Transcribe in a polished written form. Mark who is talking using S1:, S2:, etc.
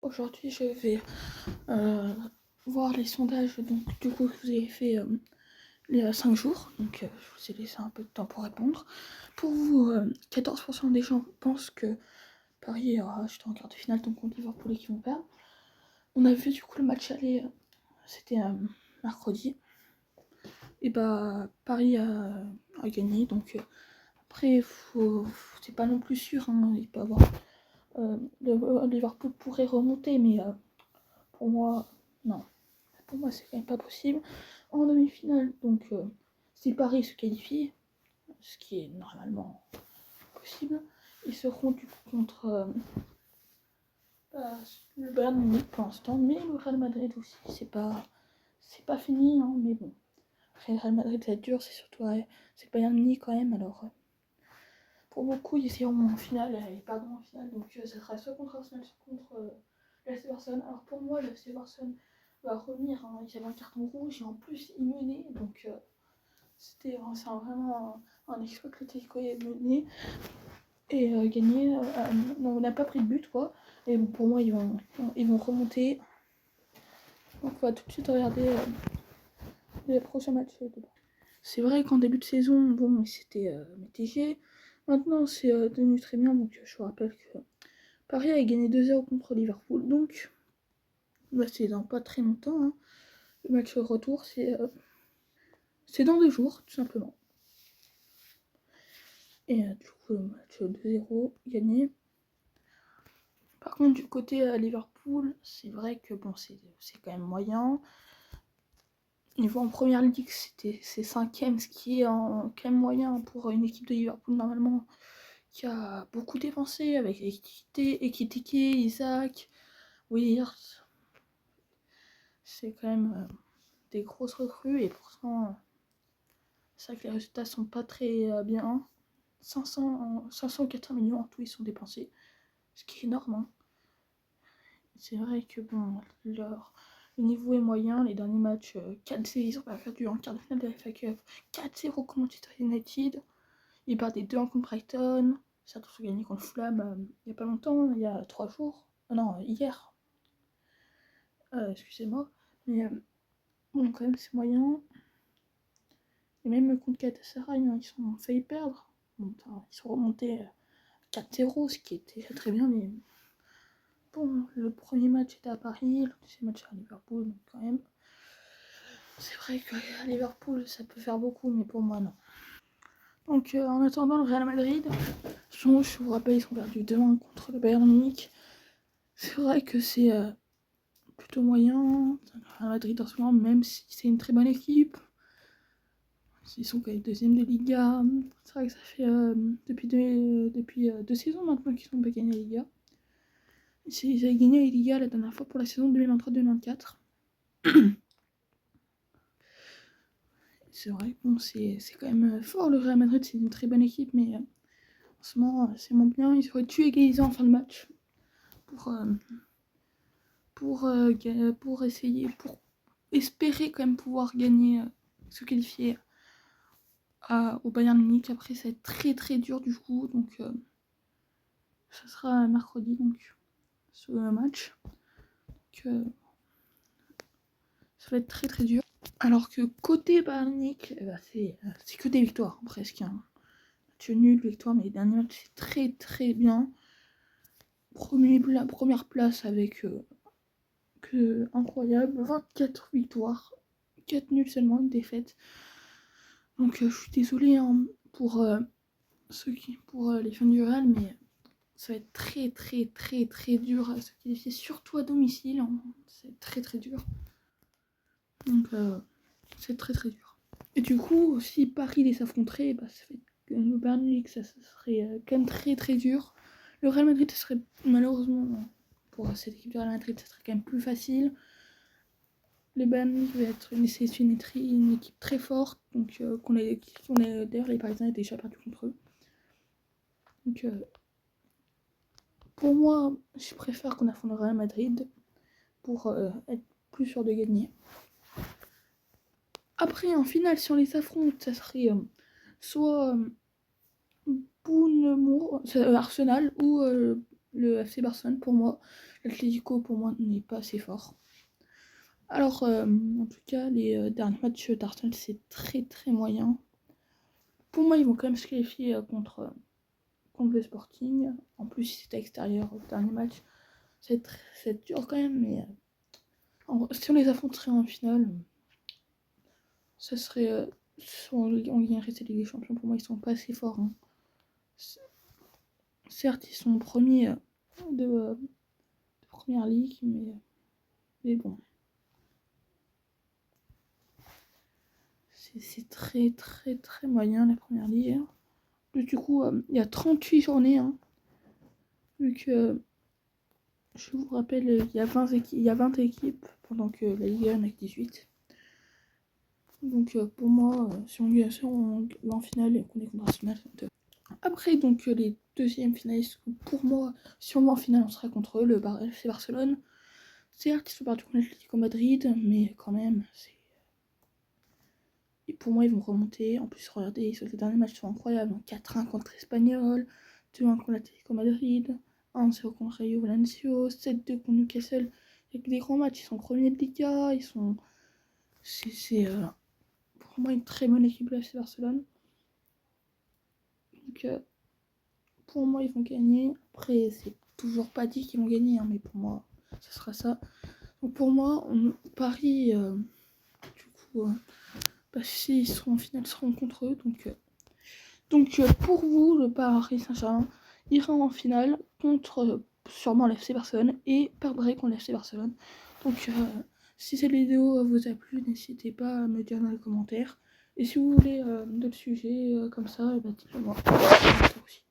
S1: Aujourd'hui, je vais voir les sondages donc, du coup, que vous avez fait les 5 jours. Donc, je vous ai laissé un peu de temps pour répondre. Pour vous, 14% des gens pensent que Paris aura acheté en quart de finale, donc contre Liverpool et qui vont perdre. On a vu du coup le match aller, c'était mercredi. Et bah, Paris a gagné. Donc, après, c'est pas non plus sûr. Hein, il peut avoir. Liverpool pourrait remonter, mais pour moi, non. Pour moi, c'est quand même pas possible. En demi-finale, donc, si Paris se qualifie, ce qui est normalement possible, ils seront du coup contre le Bayern Munich pour l'instant, mais le Real Madrid aussi. C'est pas fini, hein, mais bon. Après, le Real Madrid, ça va être dur, c'est surtout c'est le Bayern Munich quand même, alors. Pour beaucoup, ils iront en finale et perdront en finale, donc ça sera soit contre Arsenal, soit contre le FC Barcelone. Alors pour moi, le FC Barcelone va revenir, hein, ils avaient un carton rouge et en plus ils menaient, donc c'est vraiment un exploit que le Téléco ait mené et gagné. Non, on n'a pas pris de but quoi, et bon, pour moi ils vont remonter. Donc on va tout de suite regarder les prochains matchs. C'est vrai qu'en début de saison, bon, c'était mitigé. Maintenant, c'est devenu très bien. Donc, je vous rappelle que Paris a gagné 2-0 contre Liverpool. Donc, bah, c'est dans pas très longtemps. Hein. Le match retour, c'est dans 2 jours, tout simplement. Et du coup, le match 2-0 gagné. Par contre, du côté Liverpool, c'est vrai que bon, c'est quand même moyen. Niveau en première ligue, c'est 5ème, ce qui est quand même moyen pour une équipe de Liverpool normalement. Qui a beaucoup dépensé avec Ekitike, Isaac, Wirtz. C'est quand même des grosses recrues et pourtant, c'est vrai que les résultats sont pas très bien. 500 millions en tout ils sont dépensés, ce qui est énorme. Hein. C'est vrai que bon, le niveau est moyen. Les derniers matchs, 4-0, ils ont pas perdu en quart de finale de la FA Cup. 4-0 contre Manchester United. Ils perdent des 2-1 contre Brighton. Certes, ils ont gagné contre Fulham il y a pas longtemps, il y a 3 jours. Non, hier. Excusez-moi. Mais bon, quand même, c'est moyen. Et même contre Galatasaray, hein, ils ont failli perdre. Bon, ils sont remontés 4-0, ce qui était très bien. Mais bon, le premier match était à Paris, le deuxième match à Liverpool, donc quand même. C'est vrai qu'à Liverpool, ça peut faire beaucoup, mais pour moi, non. Donc, en attendant, le Real Madrid, je vous rappelle, ils ont perdu 2-1 contre le Bayern Munich. C'est vrai que c'est plutôt moyen. Le Real Madrid en ce moment, même si c'est une très bonne équipe, ils sont quand même deuxième de Liga. C'est vrai que ça fait depuis 2 saisons maintenant qu'ils n'ont pas gagné la Liga. Ils avaient gagné la Liga la dernière fois pour la saison 2023-2024. C'est vrai que bon, c'est quand même fort. Le Real Madrid, c'est une très bonne équipe, mais en ce moment, c'est moins bien. Ils auraient dû égaliser en fin de match pour essayer, pour espérer quand même pouvoir gagner, se qualifier au Bayern Munich. Après, ça va être très très dur du coup, donc ça sera mercredi, donc ce match. Donc, ça va être très très dur. Alors que côté Bayern Munich, c'est que des victoires presque. Hein. Match nul, victoire, mais les derniers matchs c'est très très bien. La première place avec incroyable, 24 victoires, 4 nuls seulement, une défaite. Donc je suis désolée hein, pour les fans du Real, mais ça va être très très très très dur à se qualifier, surtout à domicile. Hein. C'est très très dur. Donc c'est très très dur. Et du coup, si Paris les affronterait, bah, ça fait le Bayern Munich, ça serait quand même très très dur. Le Real Madrid, ça serait malheureusement, pour cette équipe du Real Madrid, ça serait quand même plus facile. Le Bayern Munich va être une équipe très forte, donc d'ailleurs les Parisiens étaient déjà perdus contre eux. Donc pour moi, je préfère qu'on affronte le Real Madrid pour être plus sûr de gagner. Après, en finale, si on les affronte, ça serait soit Arsenal ou le FC Barcelone pour moi, l'Atlético pour moi n'est pas assez fort. Alors, en tout cas, les derniers matchs d'Arsenal, c'est très très moyen. Pour moi, ils vont quand même se qualifier contre le Sporting. En plus, si c'était extérieur au dernier match, c'est dur quand même, mais si on les affronterait en finale, ça serait. On gagnerait cette Ligue des Champions. Pour moi, ils sont pas assez forts. Hein. Certes, ils sont premiers de première ligue, mais bon. C'est très très très moyen la première ligue. Du coup, il y a 38 journées. Hein, vu que, je vous rappelle, il y a 20 équipes pendant que la Ligue 1 avec 18. Donc pour moi, si on va en finale et qu'on est contre Arsenal, après donc les deuxièmes finalistes, pour moi, si on va en finale, on sera contre eux, le FC Barcelone. Certes, ils sont partis contre l'Atlético Madrid, mais quand même, et pour moi, ils vont remonter. En plus, regardez, les derniers matchs sont incroyables. 4-1 contre l'Espagnol, 2-1 contre l'Atlético Madrid, 1-0 contre Rayo Valencia, 7-2 contre Newcastle. Avec des grands matchs, ils sont premiers de Liga, ils sont... C'est pour moi une très bonne équipe de FC Barcelone. Donc pour moi, ils vont gagner. Après, c'est toujours pas dit qu'ils vont gagner, hein, mais pour moi, ce sera ça. Donc pour moi, Paris, du coup, s'ils seront en finale, seront contre eux. Donc pour vous, le Paris Saint-Germain ira en finale contre sûrement l'FC Barcelone et perdrait contre l'FC Barcelone. Donc si cette vidéo vous a plu, n'hésitez pas à me dire dans les commentaires. Et si vous voulez d'autres sujets comme ça, dites-le moi aussi.